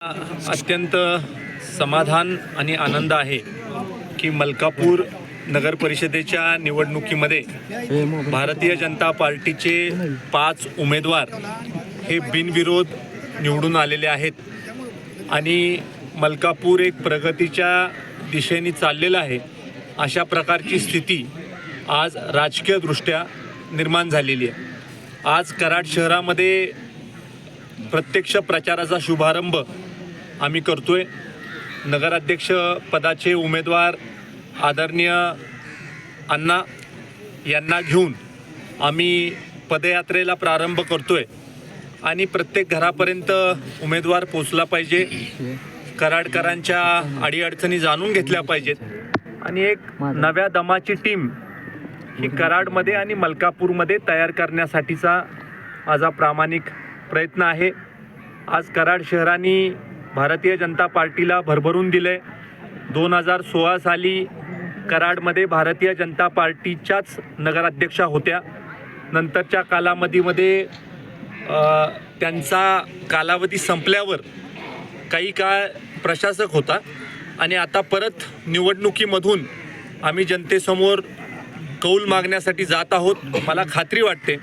अत्यंत समाधान आणि आनंद आहे की मलकापूर नगर परिषदेच्या निवडणुकीमध्ये भारतीय जनता पार्टीचे 5 उमेदवार हे बिनविरोध निवडून आलेले आहेत आणि मलकापूर एक प्रगतीच्या दिशेने चाललेलं आहे अशा प्रकारची स्थिती आज राजकीयदृष्ट्या निर्माण झालेली आहे। आज कराड शहरामध्ये प्रत्यक्ष प्रचाराचा शुभारंभ आम्ही करतोय। नगराध्यक्ष पदाचे उमेदवार आदरणीय अण्णा यांना घेऊन आम्ही पदयात्रेला प्रारंभ करतोय आणि प्रत्येक घरापर्यंत उमेदवार पोचला पाहिजे, कराडकरांच्या अडीअडचणी जाणून घेतल्या पाहिजेत आणि एक नव्या दमाची टीम ही कराडमध्ये आणि मलकापूरमध्ये तयार करण्यासाठीचा माझा प्रामाणिक प्रयत्न आहे। आज कराड शहराने भारतीय जनता पार्टीला भरभरून दिले। 2016 साली कराडमध्ये भारतीय जनता पार्टीच्याच नगराध्यक्षा होत्या। नंतरच्या कालावधीमध्ये त्यांचा कालावधी संपल्यावर काही काळ प्रशासक होता आणि आता परत निवडणुकीमधून आम्ही जनतेसमोर कौल मागण्यासाठी जात आहोत। मला खात्री वाटते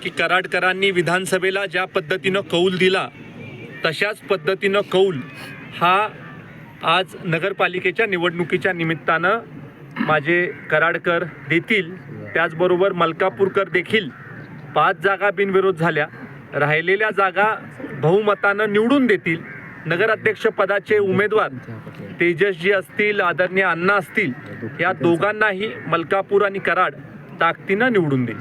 की कराडकरांनी विधानसभेला ज्या पद्धतीनं कौल दिला तशाच पद्धतीनं कौल हा आज नगरपालिकेच्या निवडणुकीच्या निमित्तानं माझे कराडकर देतील। त्याचबरोबर मलकापूरकर देखील 5 जागा बिनविरोध झाल्या, राहिलेल्या जागा बहुमतानं निवडून देतील। नगराध्यक्ष पदाचे उमेदवार तेजसजी असतील, आदरणीय अण्णा असतील, या दोघांनाही मलकापूर आणि कराड ताकदीनं निवडून देईल।